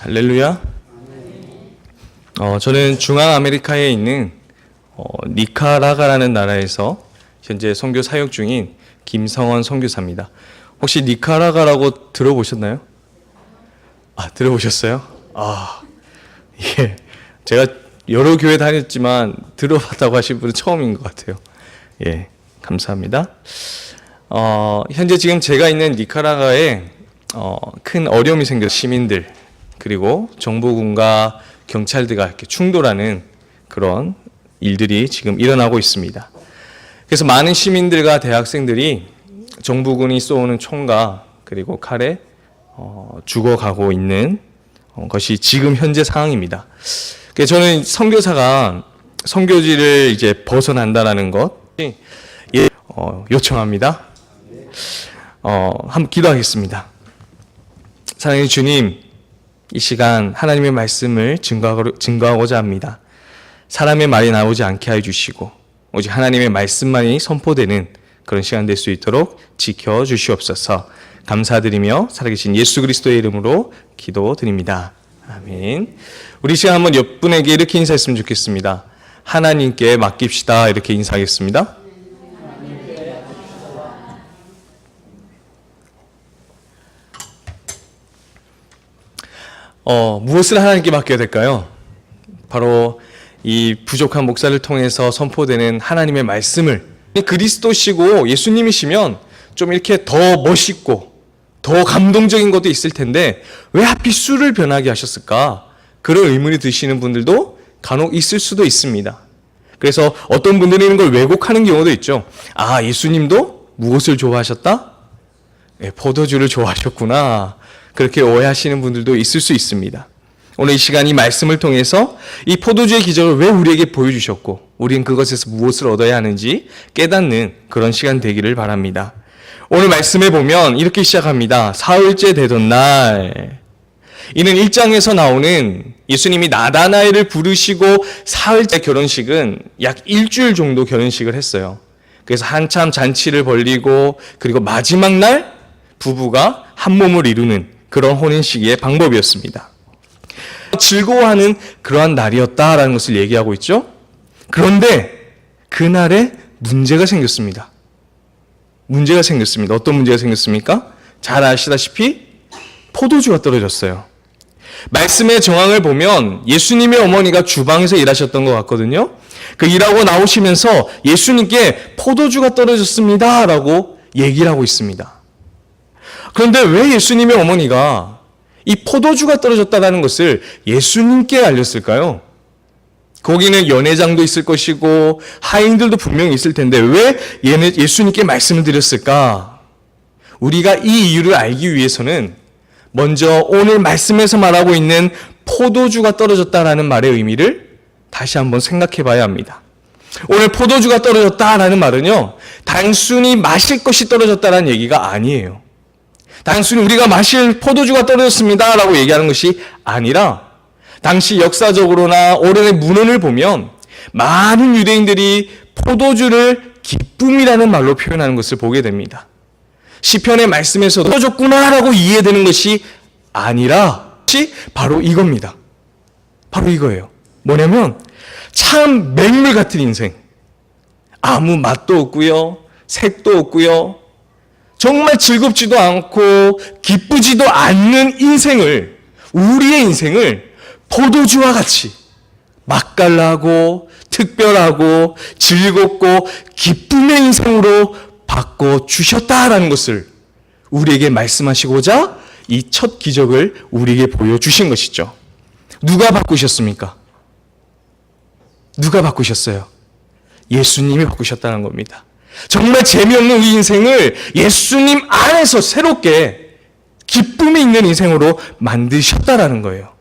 할렐루야. 저는 중앙 아메리카에 있는 니카라가라는 나라에서 현재 선교 사역 중인 김성원 선교사입니다. 혹시 니카라가라고 들어보셨나요? 들어보셨어요? 예. 제가 여러 교회 다녔지만 들어봤다고 하신 분은 처음인 것 같아요. 예, 감사합니다. 현재 지금 제가 있는 니카라가에 큰 어려움이 생겨 시민들 그리고 정부군과 경찰들과 이렇게 충돌하는 그런 일들이 지금 일어나고 있습니다. 그래서 많은 시민들과 대학생들이 정부군이 쏘는 총과 그리고 칼에 죽어가고 있는 것이 지금 현재 상황입니다. 그래서 저는 선교사가 선교지를 이제 벗어난다라는 것 요청합니다. 한번 기도하겠습니다. 사랑하는 주님, 이 시간 하나님의 말씀을 증거하고자 합니다. 사람의 말이 나오지 않게 해주시고 오직 하나님의 말씀만이 선포되는 그런 시간 될 수 있도록 지켜주시옵소서. 감사드리며 살아계신 예수 그리스도의 이름으로 기도드립니다. 아멘. 우리 시간 한번 옆 분에게 이렇게 인사했으면 좋겠습니다. 하나님께 맡깁시다. 이렇게 인사하겠습니다. 무엇을 하나님께 맡겨야 될까요? 바로 이 부족한 목사를 통해서 선포되는 하나님의 말씀을, 그리스도시고 예수님이시면 좀 이렇게 더 멋있고 더 감동적인 것도 있을 텐데 왜 하필 술을 변하게 하셨을까? 그런 의문이 드시는 분들도 간혹 있을 수도 있습니다. 그래서 어떤 분들은 이런 걸 왜곡하는 경우도 있죠. 예수님도 무엇을 좋아하셨다? 포도주를 좋아하셨구나. 그렇게 오해하시는 분들도 있을 수 있습니다. 오늘 이 시간 이 말씀을 통해서 이 포도주의 기적을 왜 우리에게 보여주셨고 우리는 그것에서 무엇을 얻어야 하는지 깨닫는 그런 시간 되기를 바랍니다. 오늘 말씀에 보면 이렇게 시작합니다. 사흘째 되던 날, 이는 1장에서 나오는 예수님이 나다나엘을 부르시고 사흘째 결혼식은 약 일주일 정도 결혼식을 했어요. 그래서 한참 잔치를 벌이고 그리고 마지막 날 부부가 한 몸을 이루는 그런 혼인식의 방법이었습니다. 즐거워하는 그러한 날이었다라는 것을 얘기하고 있죠. 그런데 그날에 문제가 생겼습니다. 어떤 문제가 생겼습니까? 잘 아시다시피 포도주가 떨어졌어요. 말씀의 정황을 보면 예수님의 어머니가 주방에서 일하셨던 것 같거든요. 그 일하고 나오시면서 예수님께 포도주가 떨어졌습니다 라고 얘기를 하고 있습니다. 그런데 왜 예수님의 어머니가 이 포도주가 떨어졌다는 것을 예수님께 알렸을까요? 거기는 연회장도 있을 것이고 하인들도 분명히 있을 텐데 왜 예수님께 말씀을 드렸을까? 우리가 이 이유를 알기 위해서는 먼저 오늘 말씀에서 말하고 있는 포도주가 떨어졌다라는 말의 의미를 다시 한번 생각해 봐야 합니다. 오늘 포도주가 떨어졌다라는 말은요, 단순히 마실 것이 떨어졌다라는 얘기가 아니에요. 단순히 우리가 마실 포도주가 떨어졌습니다 라고 얘기하는 것이 아니라 당시 역사적으로나 오래된 문헌을 보면 많은 유대인들이 포도주를 기쁨이라는 말로 표현하는 것을 보게 됩니다. 시편의 말씀에서도 떨어졌구나 라고 이해되는 것이 아니라 바로 이겁니다. 바로 이거예요. 뭐냐면 참 맹물 같은 인생, 아무 맛도 없고요, 색도 없고요, 정말 즐겁지도 않고 기쁘지도 않는 인생을, 우리의 인생을 포도주와 같이 맛깔나고 특별하고 즐겁고 기쁨의 인생으로 바꿔주셨다라는 것을 우리에게 말씀하시고자 이 첫 기적을 우리에게 보여주신 것이죠. 누가 바꾸셨습니까? 누가 바꾸셨어요? 예수님이 바꾸셨다는 겁니다. 정말 재미없는 우리 인생을 예수님 안에서 새롭게 기쁨이 있는 인생으로 만드셨다라는 거예요.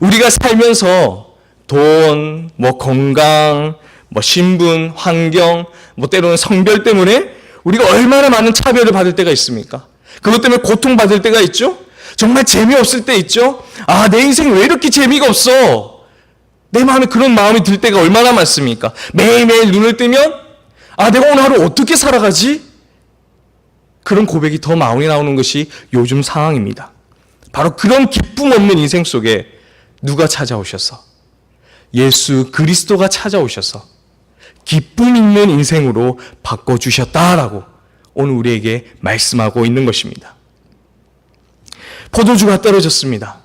우리가 살면서 돈, 건강, 신분, 환경, 때로는 성별 때문에 우리가 얼마나 많은 차별을 받을 때가 있습니까? 그것 때문에 고통받을 때가 있죠? 정말 재미없을 때 있죠? 내 인생 왜 이렇게 재미가 없어? 내 마음에 그런 마음이 들 때가 얼마나 많습니까? 매일매일 눈을 뜨면 내가 오늘 하루 어떻게 살아가지? 그런 고백이 더 많이 나오는 것이 요즘 상황입니다. 바로 그런 기쁨 없는 인생 속에 누가 찾아오셔서 예수 그리스도가 찾아오셔서 기쁨 있는 인생으로 바꿔주셨다라고 오늘 우리에게 말씀하고 있는 것입니다. 포도주가 떨어졌습니다.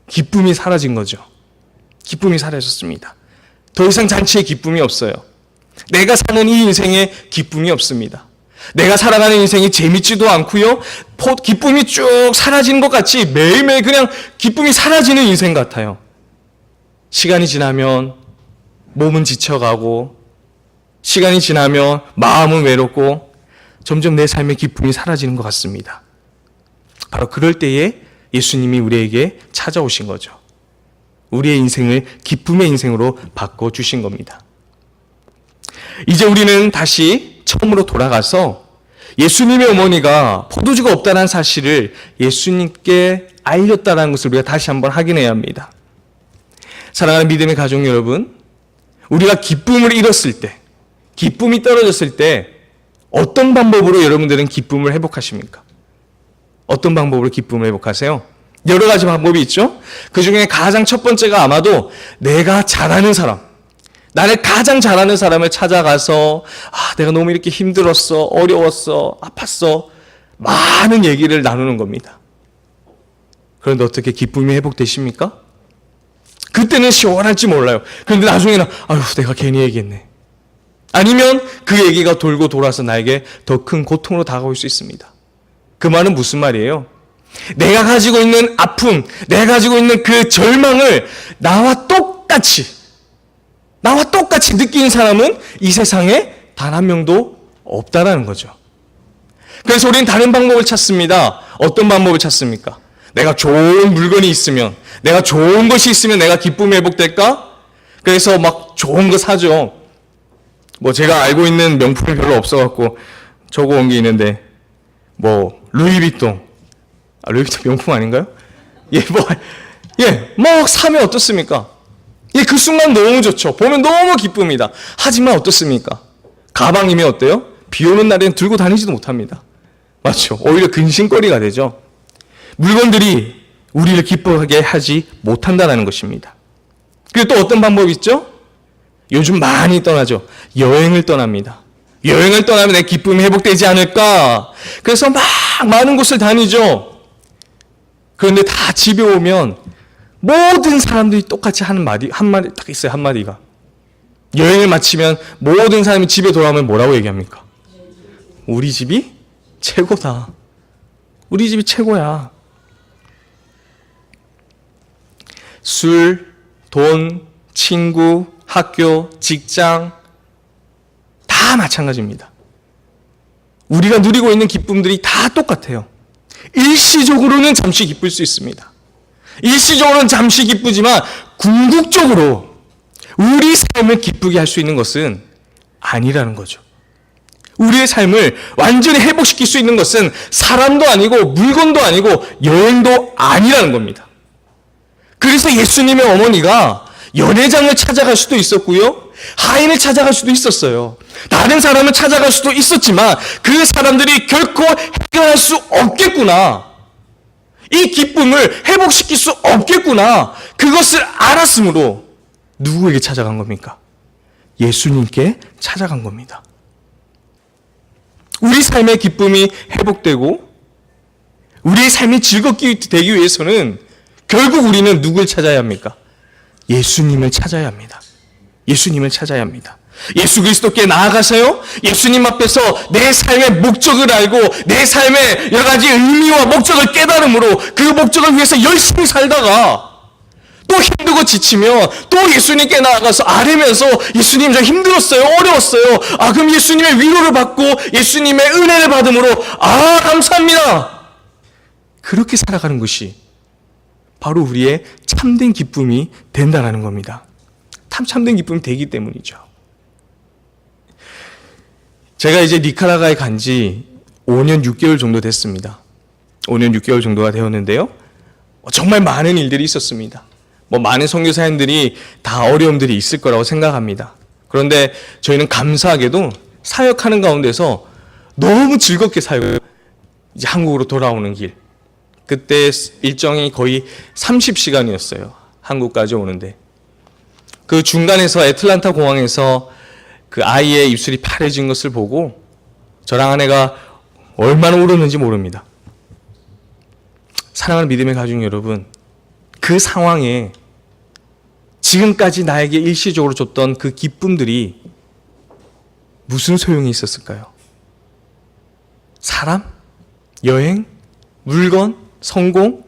기쁨이 사라진 거죠. 기쁨이 사라졌습니다. 더 이상 잔치에 기쁨이 없어요. 내가 사는 이 인생에 기쁨이 없습니다. 내가 살아가는 인생이 재밌지도 않고요. 기쁨이 쭉 사라지는 것 같이 매일매일 그냥 기쁨이 사라지는 인생 같아요. 시간이 지나면 몸은 지쳐가고 시간이 지나면 마음은 외롭고 점점 내 삶의 기쁨이 사라지는 것 같습니다. 바로 그럴 때에 예수님이 우리에게 찾아오신 거죠. 우리의 인생을 기쁨의 인생으로 바꿔주신 겁니다. 이제 우리는 다시 처음으로 돌아가서 예수님의 어머니가 포도주가 없다는 사실을 예수님께 알렸다는 것을 우리가 다시 한번 확인해야 합니다. 사랑하는 믿음의 가족 여러분, 우리가 기쁨을 잃었을 때, 기쁨이 떨어졌을 때 어떤 방법으로 여러분들은 기쁨을 회복하십니까? 어떤 방법으로 기쁨을 회복하세요? 여러 가지 방법이 있죠? 그 중에 가장 첫 번째가 아마도 내가 잘하는 사람, 나를 가장 잘하는 사람을 찾아가서 내가 너무 이렇게 힘들었어, 어려웠어, 아팠어 많은 얘기를 나누는 겁니다. 그런데 어떻게 기쁨이 회복되십니까? 그때는 시원할지 몰라요. 그런데 나중에는 내가 괜히 얘기했네. 아니면 그 얘기가 돌고 돌아서 나에게 더 큰 고통으로 다가올 수 있습니다. 그 말은 무슨 말이에요? 내가 가지고 있는 아픔, 내가 가지고 있는 그 절망을 나와 똑같이 느끼는 사람은 이 세상에 단 한 명도 없다라는 거죠. 그래서 우리는 다른 방법을 찾습니다. 어떤 방법을 찾습니까? 내가 좋은 물건이 있으면, 내가 좋은 것이 있으면 내가 기쁨이 회복될까? 그래서 막 좋은 거 사죠. 제가 알고 있는 명품이 별로 없어갖고 적어온 게 있는데, 루이비통. 루이비통 명품 아닌가요? 막 사면 어떻습니까? 그 순간 너무 좋죠. 보면 너무 기쁩니다. 하지만 어떻습니까? 가방이면 어때요? 비 오는 날에는 들고 다니지도 못합니다. 맞죠? 오히려 근심거리가 되죠. 물건들이 우리를 기뻐하게 하지 못한다는 것입니다. 그리고 또 어떤 방법이 있죠? 요즘 많이 떠나죠. 여행을 떠납니다. 여행을 떠나면 내 기쁨이 회복되지 않을까? 그래서 막 많은 곳을 다니죠. 그런데 다 집에 오면 모든 사람들이 똑같이 하는 한마디 딱 있어요. 한마디가. 여행을 마치면 모든 사람이 집에 돌아오면 뭐라고 얘기합니까? 우리 집이 최고다. 우리 집이 최고야. 술, 돈, 친구, 학교, 직장 다 마찬가지입니다. 우리가 누리고 있는 기쁨들이 다 똑같아요. 일시적으로는 잠시 기쁠 수 있습니다. 일시적으로는 잠시 기쁘지만 궁극적으로 우리 삶을 기쁘게 할 수 있는 것은 아니라는 거죠. 우리의 삶을 완전히 회복시킬 수 있는 것은 사람도 아니고 물건도 아니고 여행도 아니라는 겁니다. 그래서 예수님의 어머니가 연회장을 찾아갈 수도 있었고요. 하인을 찾아갈 수도 있었어요. 다른 사람을 찾아갈 수도 있었지만 그 사람들이 결코 해결할 수 없겠구나. 이 기쁨을 회복시킬 수 없겠구나. 그것을 알았으므로 누구에게 찾아간 겁니까? 예수님께 찾아간 겁니다. 우리 삶의 기쁨이 회복되고 우리의 삶이 즐겁게 되기 위해서는 결국 우리는 누굴 찾아야 합니까? 예수님을 찾아야 합니다. 예수님을 찾아야 합니다. 예수 그리스도께 나아가서요, 예수님 앞에서 내 삶의 목적을 알고 내 삶의 여러 가지 의미와 목적을 깨달음으로 그 목적을 위해서 열심히 살다가 또 힘들고 지치면 또 예수님께 나아가서 아뢰면서 예수님 저 힘들었어요, 어려웠어요. 그럼 예수님의 위로를 받고 예수님의 은혜를 받음으로 감사합니다. 그렇게 살아가는 것이 바로 우리의 참된 기쁨이 된다는 겁니다. 참된 기쁨이 되기 때문이죠. 제가 이제 니카라과에 간 지 5년 6개월 정도 됐습니다. 5년 6개월 정도가 되었는데요. 정말 많은 일들이 있었습니다. 많은 선교사님들이 다 어려움들이 있을 거라고 생각합니다. 그런데 저희는 감사하게도 사역하는 가운데서 너무 즐겁게 살고 이제 한국으로 돌아오는 길, 그때 일정이 거의 30시간이었어요. 한국까지 오는데. 그 중간에서 애틀란타 공항에서 그 아이의 입술이 파래진 것을 보고 저랑 아내가 얼마나 울었는지 모릅니다. 사랑하는 믿음의 가족 여러분, 그 상황에 지금까지 나에게 일시적으로 줬던 그 기쁨들이 무슨 소용이 있었을까요? 사람? 여행? 물건? 성공?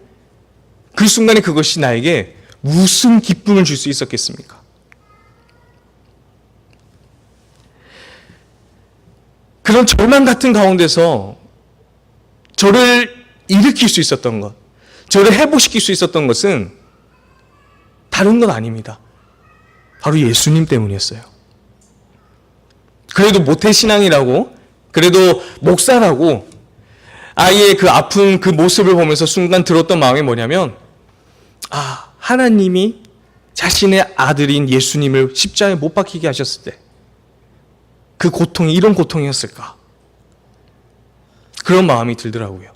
그 순간에 그것이 나에게 무슨 기쁨을 줄 수 있었겠습니까? 그런 절망 같은 가운데서 저를 일으킬 수 있었던 것, 저를 회복시킬 수 있었던 것은 다른 건 아닙니다. 바로 예수님 때문이었어요. 그래도 모태신앙이라고, 그래도 목사라고 아이의 그 아픈 그 모습을 보면서 순간 들었던 마음이 뭐냐면, 아, 하나님이 자신의 아들인 예수님을 십자가에 못 박히게 하셨을 때 그 고통이 이런 고통이었을까? 그런 마음이 들더라고요.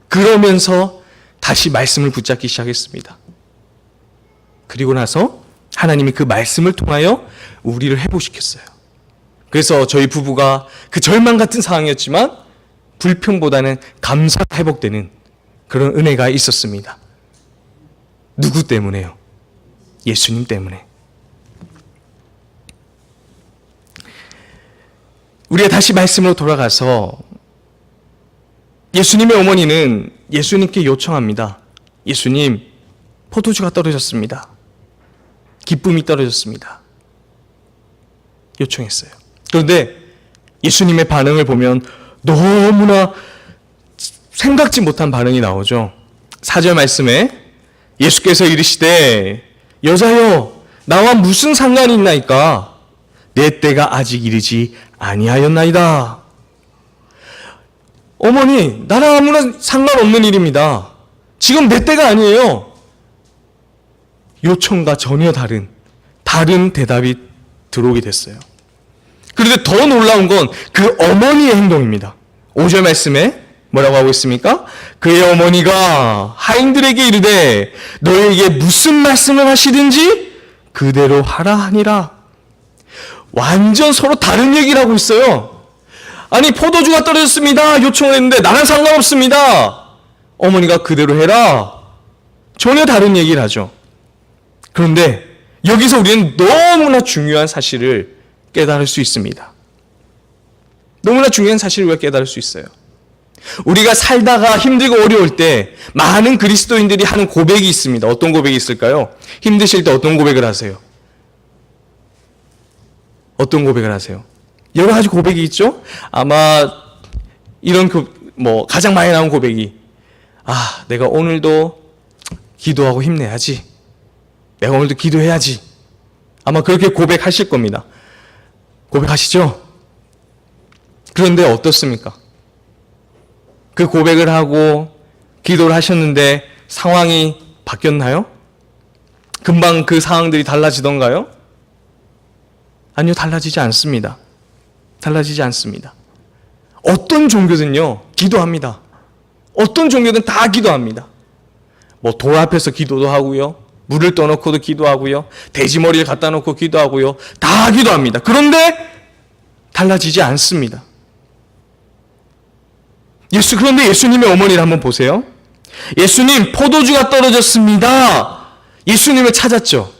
그러면서 다시 말씀을 붙잡기 시작했습니다. 그리고 나서 하나님이 그 말씀을 통하여 우리를 회복시켰어요. 그래서 저희 부부가 그 절망 같은 상황이었지만 불평보다는 감사가 회복되는 그런 은혜가 있었습니다. 누구 때문에요? 예수님 때문에. 우리가 다시 말씀으로 돌아가서 예수님의 어머니는 예수님께 요청합니다. 예수님, 포도주가 떨어졌습니다. 기쁨이 떨어졌습니다. 요청했어요. 그런데 예수님의 반응을 보면 너무나 생각지 못한 반응이 나오죠. 4절 말씀에 예수께서 이르시되 여자여 나와 무슨 상관이 있나이까? 내 때가 아직 이르지 아니하였나이다. 어머니, 나랑 아무런 상관없는 일입니다. 지금 내 때가 아니에요. 요청과 전혀 다른 대답이 들어오게 됐어요. 그런데 더 놀라운 건 그 어머니의 행동입니다. 5절 말씀에 뭐라고 하고 있습니까? 그의 어머니가 하인들에게 이르되 너에게 무슨 말씀을 하시든지 그대로 하라 하니라. 완전 서로 다른 얘기를 하고 있어요. 아니, 포도주가 떨어졌습니다. 요청을 했는데 나랑 상관없습니다. 어머니가 그대로 해라. 전혀 다른 얘기를 하죠. 그런데 여기서 우리는 너무나 중요한 사실을 깨달을 수 있습니다. 너무나 중요한 사실을 우리가 깨달을 수 있어요. 우리가 살다가 힘들고 어려울 때 많은 그리스도인들이 하는 고백이 있습니다. 어떤 고백이 있을까요? 힘드실 때 어떤 고백을 하세요? 어떤 고백을 하세요? 여러 가지 고백이 있죠? 아마 이런 가장 많이 나온 고백이 내가 오늘도 기도하고 힘내야지. 내가 오늘도 기도해야지. 아마 그렇게 고백하실 겁니다. 고백하시죠? 그런데 어떻습니까? 그 고백을 하고 기도를 하셨는데 상황이 바뀌었나요? 금방 그 상황들이 달라지던가요? 아니요, 달라지지 않습니다. 달라지지 않습니다. 어떤 종교든요, 기도합니다. 어떤 종교든 다 기도합니다. 돌 앞에서 기도도 하고요, 물을 떠놓고도 기도하고요, 돼지머리를 갖다 놓고 기도하고요, 다 기도합니다. 그런데 달라지지 않습니다. 그런데 예수님의 어머니를 한번 보세요. 예수님, 포도주가 떨어졌습니다. 예수님을 찾았죠.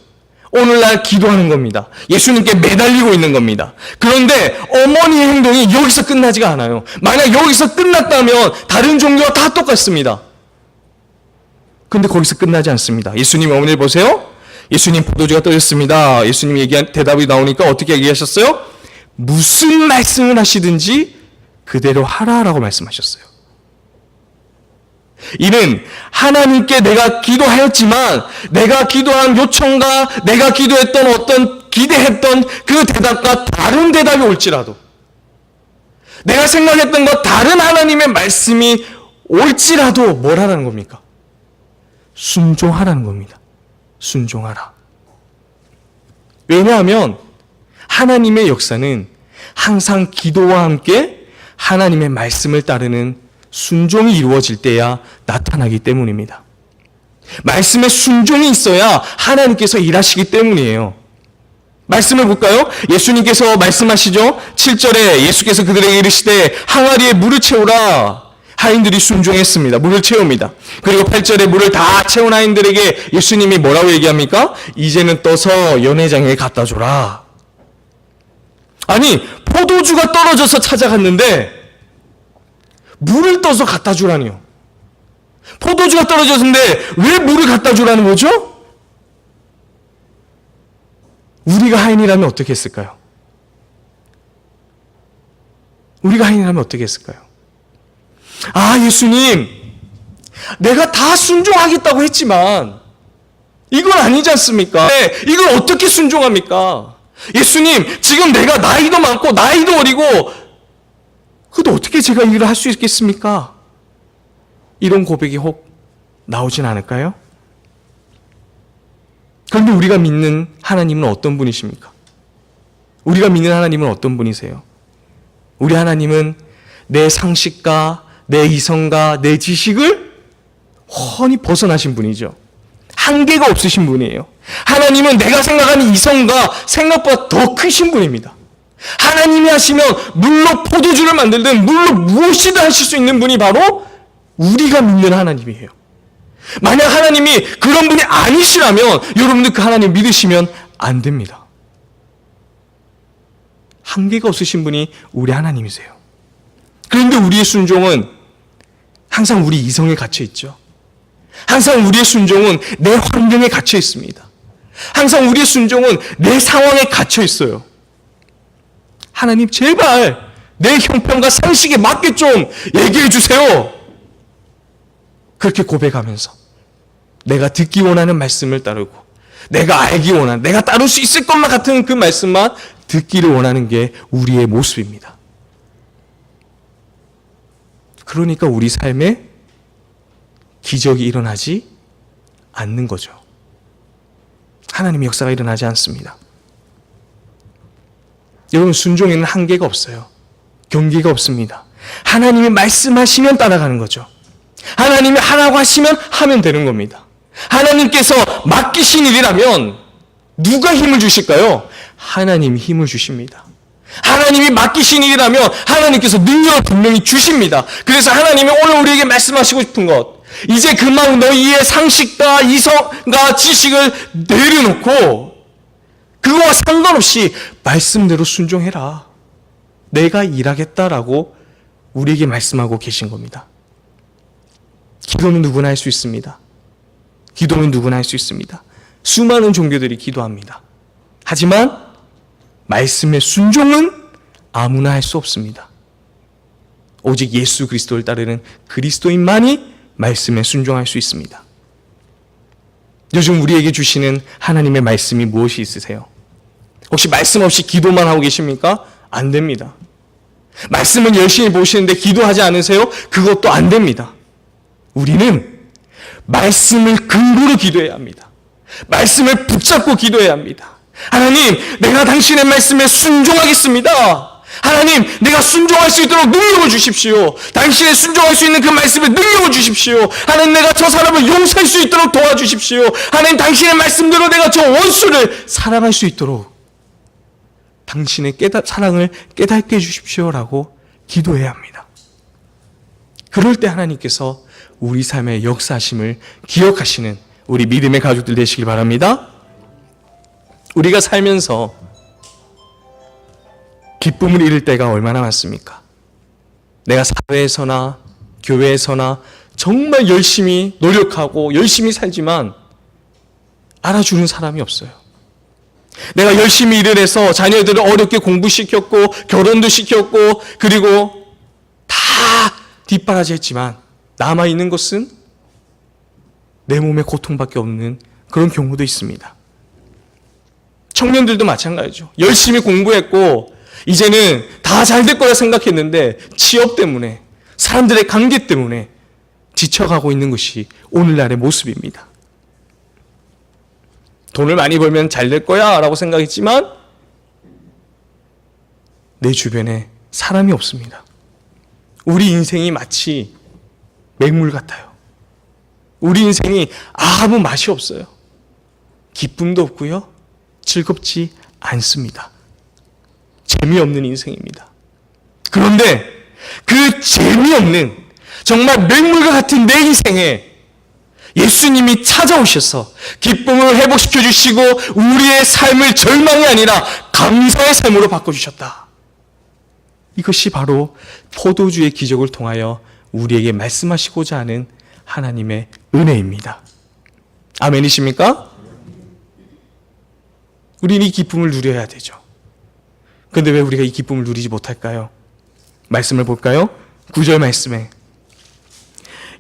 오늘날 기도하는 겁니다. 예수님께 매달리고 있는 겁니다. 그런데 어머니의 행동이 여기서 끝나지가 않아요. 만약 여기서 끝났다면 다른 종교와 다 똑같습니다. 그런데 거기서 끝나지 않습니다. 예수님 어머니를 보세요. 예수님, 포도주가 떨어졌습니다. 예수님 얘기한 대답이 나오니까 어떻게 얘기하셨어요? 무슨 말씀을 하시든지 그대로 하라라고 말씀하셨어요. 이는 하나님께 내가 기도하였지만 내가 기도한 요청과 내가 기도했던 어떤 기대했던 그 대답과 다른 대답이 올지라도, 내가 생각했던 것 다른 하나님의 말씀이 올지라도 뭘 하라는 겁니까? 순종하라는 겁니다. 순종하라. 왜냐하면 하나님의 역사는 항상 기도와 함께 하나님의 말씀을 따르는 순종이 이루어질 때야 나타나기 때문입니다. 말씀에 순종이 있어야 하나님께서 일하시기 때문이에요. 말씀을 볼까요? 예수님께서 말씀하시죠. 7절에 예수께서 그들에게 이르시되 항아리에 물을 채우라. 하인들이 순종했습니다. 물을 채웁니다. 그리고 8절에 물을 다 채운 하인들에게 예수님이 뭐라고 얘기합니까? 이제는 떠서 연회장에 갖다 줘라. 아니, 포도주가 떨어져서 찾아갔는데 물을 떠서 갖다 주라니요. 포도주가 떨어졌는데 왜 물을 갖다 주라는 거죠? 우리가 하인이라면 어떻게 했을까요? 우리가 하인이라면 어떻게 했을까요? 아, 예수님, 내가 다 순종하겠다고 했지만 이건 아니지 않습니까? 네, 이걸 어떻게 순종합니까? 예수님, 지금 내가 나이도 많고 나이도 어리고 그래도 어떻게 제가 이 일을 할 수 있겠습니까? 이런 고백이 혹 나오진 않을까요? 그런데 우리가 믿는 하나님은 어떤 분이십니까? 우리가 믿는 하나님은 어떤 분이세요? 우리 하나님은 내 상식과 내 이성과 내 지식을 훤히 벗어나신 분이죠. 한계가 없으신 분이에요. 하나님은 내가 생각하는 이성과 생각보다 더 크신 분입니다. 하나님이 하시면 물로 포도주를 만들든 물로 무엇이든 하실 수 있는 분이 바로 우리가 믿는 하나님이에요. 만약 하나님이 그런 분이 아니시라면 여러분들 그 하나님 믿으시면 안 됩니다. 한계가 없으신 분이 우리 하나님이세요. 그런데 우리의 순종은 항상 우리 이성에 갇혀 있죠. 항상 우리의 순종은 내 환경에 갇혀 있습니다. 항상 우리의 순종은 내 상황에 갇혀 있어요. 하나님, 제발 내 형편과 상식에 맞게 좀 얘기해 주세요. 그렇게 고백하면서 내가 듣기 원하는 말씀을 따르고 내가 알기 원하는, 내가 따를 수 있을 것만 같은 그 말씀만 듣기를 원하는 게 우리의 모습입니다. 그러니까 우리 삶에 기적이 일어나지 않는 거죠. 하나님의 역사가 일어나지 않습니다. 여러분, 순종에는 한계가 없어요. 경계가 없습니다. 하나님이 말씀하시면 따라가는 거죠. 하나님이 하라고 하시면 하면 되는 겁니다. 하나님께서 맡기신 일이라면 누가 힘을 주실까요? 하나님이 힘을 주십니다. 하나님이 맡기신 일이라면 하나님께서 능력을 분명히 주십니다. 그래서 하나님이 오늘 우리에게 말씀하시고 싶은 것, 이제 그만 너희의 상식과 이성과 지식을 내려놓고 그거와 상관없이 말씀대로 순종해라. 내가 일하겠다라고 우리에게 말씀하고 계신 겁니다. 기도는 누구나 할 수 있습니다. 기도는 누구나 할 수 있습니다. 수많은 종교들이 기도합니다. 하지만 말씀의 순종은 아무나 할 수 없습니다. 오직 예수 그리스도를 따르는 그리스도인만이 말씀에 순종할 수 있습니다. 요즘 우리에게 주시는 하나님의 말씀이 무엇이 있으세요? 혹시 말씀 없이 기도만 하고 계십니까? 안 됩니다. 말씀은 열심히 보시는데 기도하지 않으세요? 그것도 안 됩니다. 우리는 말씀을 근거로 기도해야 합니다. 말씀을 붙잡고 기도해야 합니다. 하나님, 내가 당신의 말씀에 순종하겠습니다. 하나님, 내가 순종할 수 있도록 능력을 주십시오. 당신의 순종할 수 있는 그 말씀에 능력을 주십시오. 하나님, 내가 저 사람을 용서할 수 있도록 도와주십시오. 하나님, 당신의 말씀대로 내가 저 원수를 사랑할 수 있도록 당신의 사랑을 깨닫게 해주십시오라고 기도해야 합니다. 그럴 때 하나님께서 우리 삶의 역사하심을 기억하시는 우리 믿음의 가족들 되시길 바랍니다. 우리가 살면서 기쁨을 잃을 때가 얼마나 많습니까? 내가 사회에서나 교회에서나 정말 열심히 노력하고 열심히 살지만 알아주는 사람이 없어요. 내가 열심히 일을 해서 자녀들을 어렵게 공부시켰고 결혼도 시켰고 그리고 다 뒷바라지 했지만 남아있는 것은 내 몸의 고통밖에 없는 그런 경우도 있습니다. 청년들도 마찬가지죠. 열심히 공부했고 이제는 다 잘 될 거라 생각했는데 취업 때문에 사람들의 관계 때문에 지쳐가고 있는 것이 오늘날의 모습입니다. 돈을 많이 벌면 잘 될 거야 라고 생각했지만 내 주변에 사람이 없습니다. 우리 인생이 마치 맹물 같아요. 우리 인생이 아무 맛이 없어요. 기쁨도 없고요. 즐겁지 않습니다. 재미없는 인생입니다. 그런데 그 재미없는 정말 맹물과 같은 내 인생에 예수님이 찾아오셔서 기쁨을 회복시켜 주시고 우리의 삶을 절망이 아니라 감사의 삶으로 바꿔주셨다. 이것이 바로 포도주의 기적을 통하여 우리에게 말씀하시고자 하는 하나님의 은혜입니다. 아멘이십니까? 우리는 이 기쁨을 누려야 되죠. 그런데 왜 우리가 이 기쁨을 누리지 못할까요? 말씀을 볼까요? 9절 말씀에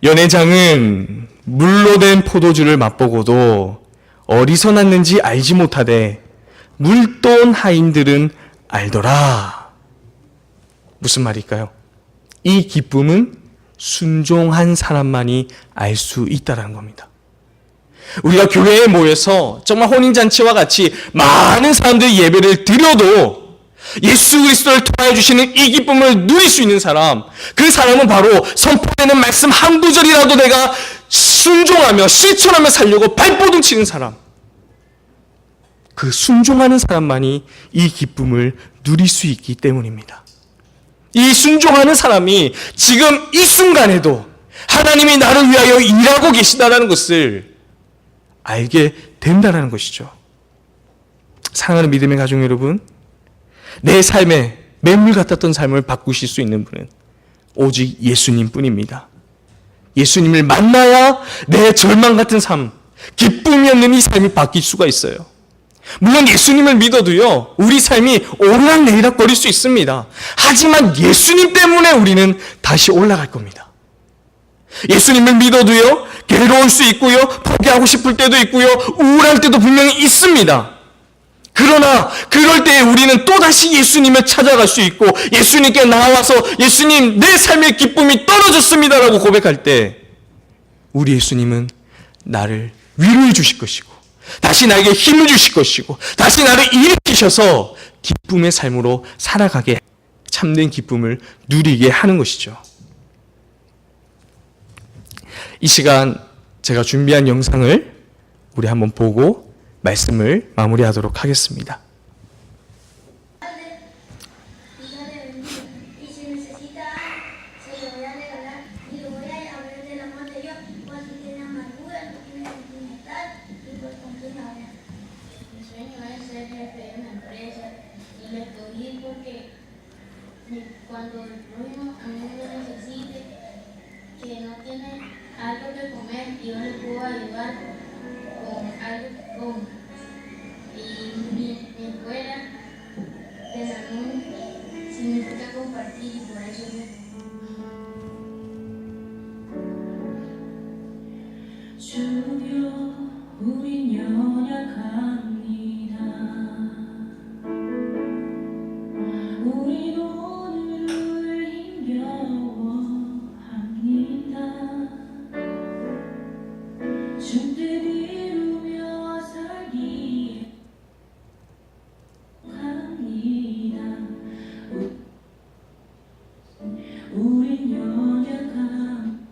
연회장은 물로 된 포도주를 맛보고도 어디서 났는지 알지 못하되 물돈 하인들은 알더라. 무슨 말일까요? 이 기쁨은 순종한 사람만이 알 수 있다는 겁니다. 우리가 교회에 모여서 정말 혼인잔치와 같이 많은 사람들이 예배를 드려도 예수 그리스도를 통하여 주시는 이 기쁨을 누릴 수 있는 사람, 그 사람은 바로 선포되는 말씀 한 구절이라도 내가 순종하며 실천하며 살려고 발버둥 치는 사람, 그 순종하는 사람만이 이 기쁨을 누릴 수 있기 때문입니다. 이 순종하는 사람이 지금 이 순간에도 하나님이 나를 위하여 일하고 계시다는 것을 알게 된다는 것이죠. 사랑하는 믿음의 가족 여러분, 내 삶에 맹물 같았던 삶을 바꾸실 수 있는 분은 오직 예수님 뿐입니다. 예수님을 만나야 내 절망 같은 삶, 기쁨이 없는 이 삶이 바뀔 수가 있어요. 물론 예수님을 믿어도요, 우리 삶이 오르락내리락 거릴 수 있습니다. 하지만 예수님 때문에 우리는 다시 올라갈 겁니다. 예수님을 믿어도요, 괴로울 수 있고요, 포기하고 싶을 때도 있고요, 우울할 때도 분명히 있습니다. 그러나 그럴 때 우리는 또다시 예수님을 찾아갈 수 있고 예수님께 나와서 예수님 내 삶의 기쁨이 떨어졌습니다라고 고백할 때 우리 예수님은 나를 위로해 주실 것이고 다시 나에게 힘을 주실 것이고 다시 나를 일으키셔서 기쁨의 삶으로 살아가게 참된 기쁨을 누리게 하는 것이죠. 이 시간 제가 준비한 영상을 우리 한번 보고 말씀을 마무리하도록 하겠습니다. Cuando el prójimo a mí lo necesite, que no tiene algo que comer, yo le puedo ayudar con algo que comer. Y mi escuela de salud significa compartir, y por eso 주여 우린 연약합니다. 우린 오늘 힘겨워합니다. 주 뜻 이루며 살기 합니다. 우린 연약함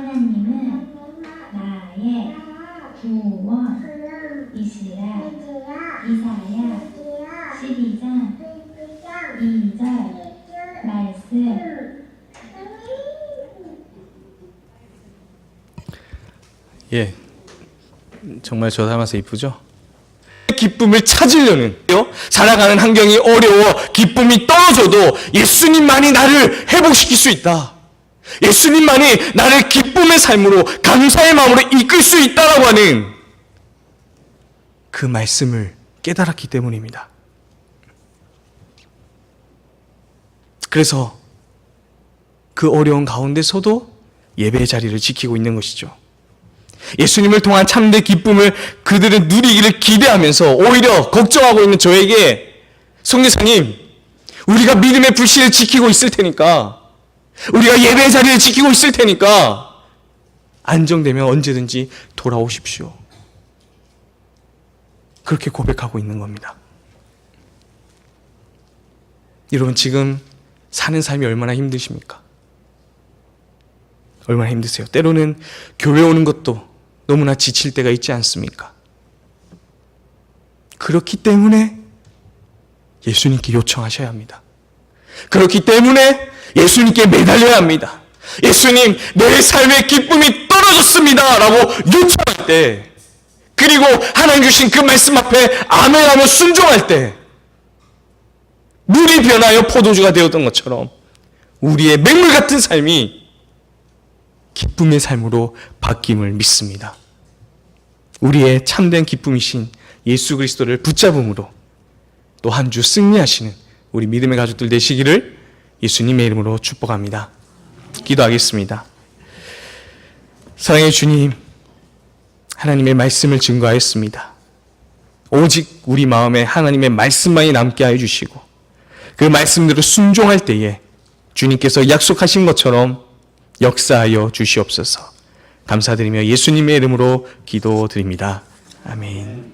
하나님은 나의 구원이시라. 이사야 12장 2절 말씀. 예, 정말 저 닮아서 이쁘죠? 기쁨을 찾으려는, 살아가는 환경이 어려워 기쁨이 떨어져도 예수님만이 나를 회복시킬 수 있다. 예수님만이 나를 기쁨의 삶으로, 감사의 마음으로 이끌 수 있다라고 하는 그 말씀을 깨달았기 때문입니다. 그래서 그 어려운 가운데서도 예배의 자리를 지키고 있는 것이죠. 예수님을 통한 참된 기쁨을 그들은 누리기를 기대하면서 오히려 걱정하고 있는 저에게, 성교사님, 우리가 믿음의 불씨를 지키고 있을 테니까, 우리가 예배의 자리를 지키고 있을 테니까 안정되면 언제든지 돌아오십시오. 그렇게 고백하고 있는 겁니다. 여러분, 지금 사는 삶이 얼마나 힘드십니까? 얼마나 힘드세요? 때로는 교회 오는 것도 너무나 지칠 때가 있지 않습니까? 그렇기 때문에 예수님께 요청하셔야 합니다. 그렇기 때문에 예수님께 매달려야 합니다. 예수님, 내 삶의 기쁨이 떨어졌습니다 라고 요청할 때, 그리고 하나님 주신 그 말씀 앞에 아멘하며 순종할 때, 물이 변하여 포도주가 되었던 것처럼 우리의 맹물 같은 삶이 기쁨의 삶으로 바뀜을 믿습니다. 우리의 참된 기쁨이신 예수 그리스도를 붙잡음으로 또 한 주 승리하시는 우리 믿음의 가족들 되시기를 예수님의 이름으로 축복합니다. 기도하겠습니다. 사랑의 주님, 하나님의 말씀을 증거하였습니다. 오직 우리 마음에 하나님의 말씀만이 남게 하여 주시고 그 말씀대로 순종할 때에 주님께서 약속하신 것처럼 역사하여 주시옵소서. 감사드리며 예수님의 이름으로 기도드립니다. 아멘.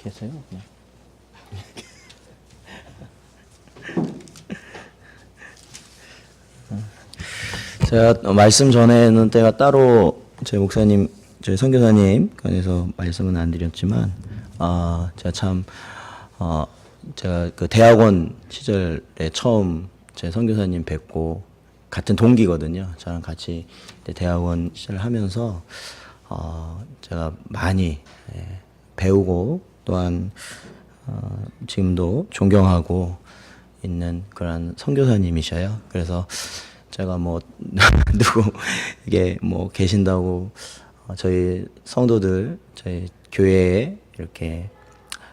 계세요? 그냥. 제가 말씀 전에는 때가 따로 제 목사님, 저희 선교사님 관해서 말씀은 안 드렸지만, 제가 참, 제가 그 대학원 시절에 처음 제 선교사님 뵙고 같은 동기거든요. 저랑 같이 대학원 시절을 하면서 제가 많이 배우고 또한 지금도 존경하고 있는 그런 선교사님이셔요. 그래서 제가 뭐 누구 이게 뭐 계신다고 저희 성도들 저희 교회에 이렇게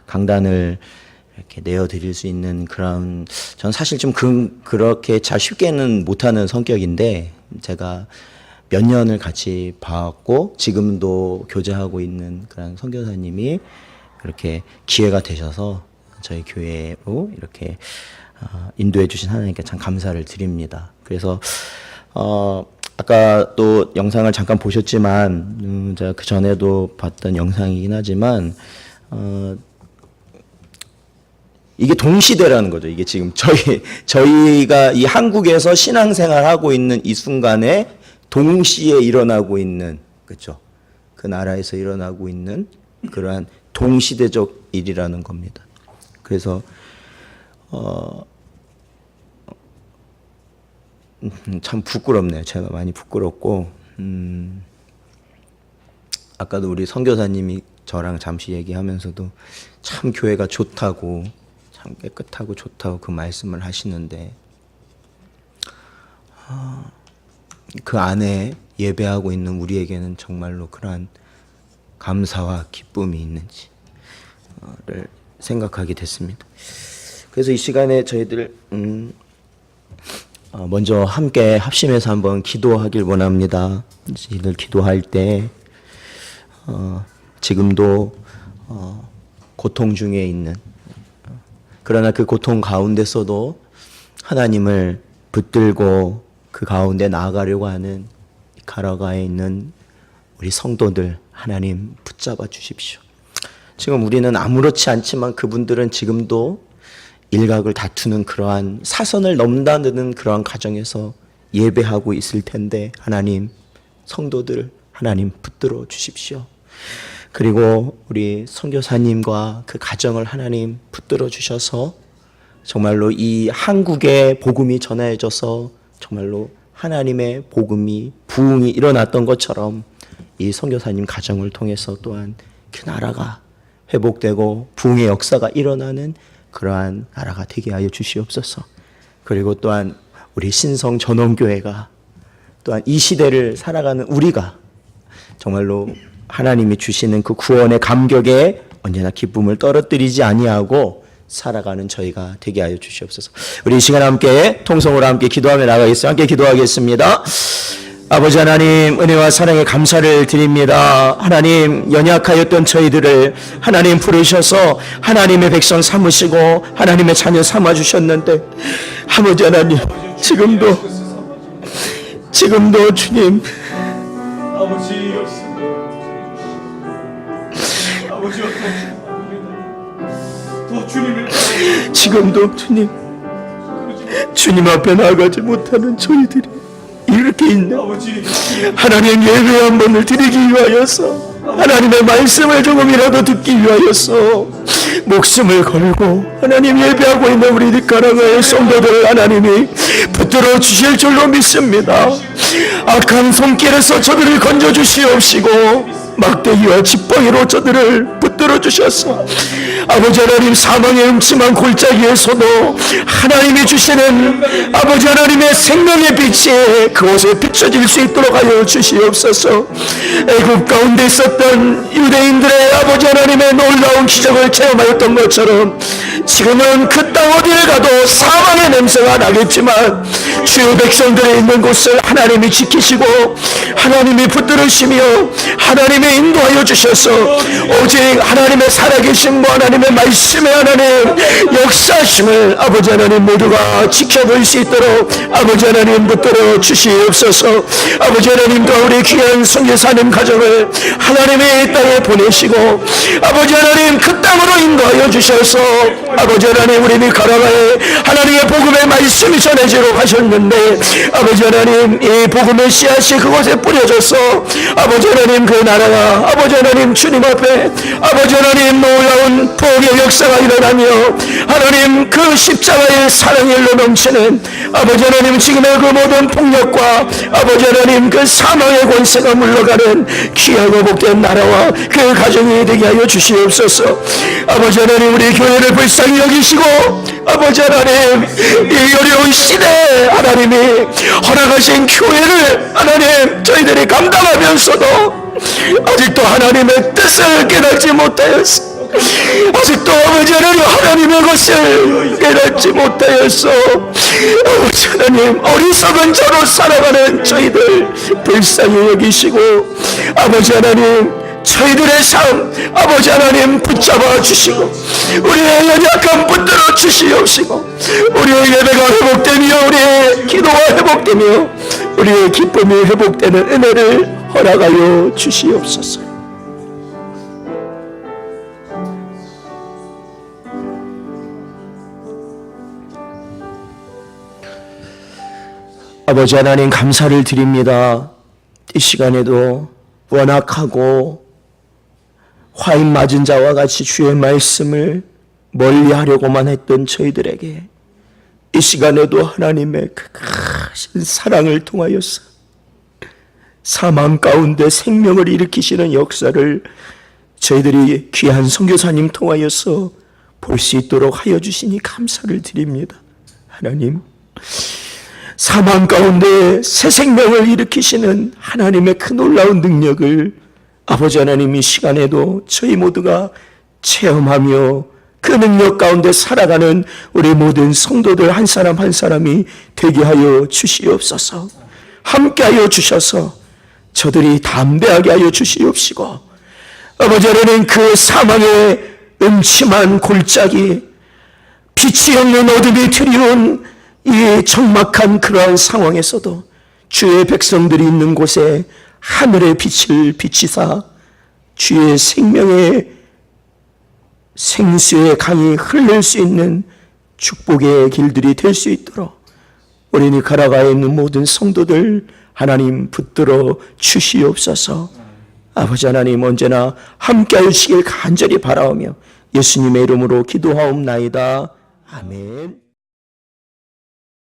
강단을 이렇게 내어드릴 수 있는 그런, 전 사실 좀 그렇게 잘 쉽게는 못하는 성격인데, 제가 몇 년을 같이 봐왔고 지금도 교제하고 있는 그런 선교사님이 이렇게 기회가 되셔서 저희 교회로 이렇게 인도해 주신 하나님께 참 감사를 드립니다. 그래서 아까 또 영상을 잠깐 보셨지만 제가 그 전에도 봤던 영상이긴 하지만 이게 동시대라는 거죠. 이게 지금 저희가 이 한국에서 신앙생활하고 있는 이 순간에 동시에 일어나고 있는, 그렇죠? 그 나라에서 일어나고 있는 그러한 동시대적 일이라는 겁니다. 그래서 참 부끄럽네요. 제가 많이 부끄럽고, 아까도 우리 선교사님이 저랑 잠시 얘기하면서도 참 교회가 좋다고, 참 깨끗하고 좋다고 그 말씀을 하시는데, 그 안에 예배하고 있는 우리에게는 정말로 그러한 감사와 기쁨이 있는지를 생각하게 됐습니다. 그래서 이 시간에 저희들 먼저 함께 합심해서 한번 기도하길 원합니다. 저희들 기도할 때 지금도 고통 중에 있는, 그러나 그 고통 가운데서도 하나님을 붙들고 그 가운데 나아가려고 하는 가라가에 있는 우리 성도들 하나님 붙잡아 주십시오. 지금 우리는 아무렇지 않지만 그분들은 지금도 일각을 다투는 그러한 사선을 넘나드는 그러한 가정에서 예배하고 있을 텐데 하나님 성도들 하나님 붙들어 주십시오. 그리고 우리 선교사님과 그 가정을 하나님 붙들어 주셔서 정말로 이 한국에 복음이 전해져서 정말로 하나님의 복음이 부흥이 일어났던 것처럼 이 선교사님 가정을 통해서 또한 그 나라가 회복되고 부흥의 역사가 일어나는 그러한 나라가 되게 하여 주시옵소서. 그리고 또한 우리 신성 전원교회가 또한 이 시대를 살아가는 우리가 정말로 하나님이 주시는 그 구원의 감격에 언제나 기쁨을 떨어뜨리지 아니하고 살아가는 저희가 되게 하여 주시옵소서. 우리 이 시간 함께 통성으로 함께 기도하며 나가겠습니다. 함께 기도하겠습니다. 아버지 하나님 은혜와 사랑에 감사를 드립니다. 하나님 연약하였던 저희들을 하나님 부르셔서 하나님의 백성 삼으시고 하나님의 자녀 삼아주셨는데 아버지 하나님 지금도 주님 지금도 주님 앞에 나가지 못하는 저희들이 이렇게 있는 하나님 예배 한 번을 드리기 위하여서 하나님의 말씀을 조금이라도 듣기 위하여서 목숨을 걸고 하나님 예배하고 있는 우리 니카라과의 성도들을 하나님이 붙들어 주실 줄로 믿습니다. 악한 손길에서 저들을 건져 주시옵시고 막대기와 지팡이로 저들을 붙들어 주셔서 아버지 하나님 사망의 음침한 골짜기에서도 하나님이 주시는 아버지 하나님의 생명의 빛이 그곳에 비춰질 수 있도록 하여 주시옵소서. 애굽 가운데 있었던 유대인들의 아버지 하나님의 놀라운 기적을 체험하였던 것처럼 지금은 그 땅 어디를 가도 사망의 냄새가 나겠지만 주의 백성들이 있는 곳을 하나님이 지키시고 하나님이 붙들으시며 하나님이 인도하여 주셔서 오직 하나님의 살아계심과 하나님의 말씀의 하나님 역사심을 아버지 하나님 모두가 지켜볼 수 있도록 아버지 하나님 붙들어 주시옵소서. 아버지 하나님과 우리 귀한 선교사님 가정을 하나님의 이 땅에 보내시고 아버지 하나님 그 땅으로 인도하여 주셔서 아버지 하나님 우리 니카라과에 하나님의 복음의 말씀이 전해지러 가셨는데 아버지 하나님 이 복음의 씨앗이 그곳에 뿌려져서 아버지 하나님 그 나라가 아버지 하나님 주님 앞에 아버지 하나님 놀라운 복의 역사가 일어나며 하나님 그 십자가의 사랑이 일로 넘치는 아버지 하나님 지금의 그 모든 폭력과 아버지 하나님 그 사망의 권세가 물러가는 귀하고 복된 나라와 그 가정이 되게 하여 주시옵소서. 아버지 하나님 우리 교회를 불쌍히 여기시고 아버지 하나님 이 어려운 시대에 하나님이 허락하신 교회를 하나님 저희들이 감당하면서도 아직도 하나님의 뜻을 깨닫지 못하였어. 아직도 아버지 하나님 하나님의 것을 깨닫지 못하였어. 아버지 하나님 어리석은 자로 살아가는 저희들 불쌍히 여기시고 아버지 하나님 저희들의 삶 아버지 하나님 붙잡아 주시고 우리의 연약함 붙들어 주시옵시고 우리의 예배가 회복되며 우리의 기도가 회복되며 우리의 기쁨이 회복되는 은혜를 허락하여 주시옵소서. 아버지 하나님 감사를 드립니다. 이 시간에도 완악하고 화인 맞은 자와 같이 주의 말씀을 멀리하려고만 했던 저희들에게 이 시간에도 하나님의 그 크신 사랑을 통하여서 사망 가운데 생명을 일으키시는 역사를 저희들이 귀한 선교사님 통하여서 볼 수 있도록 하여 주시니 감사를 드립니다. 하나님 사망 가운데 새 생명을 일으키시는 하나님의 그 놀라운 능력을 아버지 하나님 이 시간에도 저희 모두가 체험하며 그 능력 가운데 살아가는 우리 모든 성도들 한 사람 한 사람이 되게 하여 주시옵소서. 함께하여 주셔서 저들이 담대하게 하여 주시옵시고 아버지 하나님 그 사망의 음침한 골짜기 빛이 없는 어둠이 드리운 이 적막한 그러한 상황에서도 주의 백성들이 있는 곳에 하늘의 빛을 비치사 주의 생명의 생수의 강이 흐를 수 있는 축복의 길들이 될 수 있도록 우리 니카라과에 있는 모든 성도들 하나님 붙들어 주시옵소서. 아버지 하나님 언제나 함께 하시길 간절히 바라오며 예수님의 이름으로 기도하옵나이다. 아멘.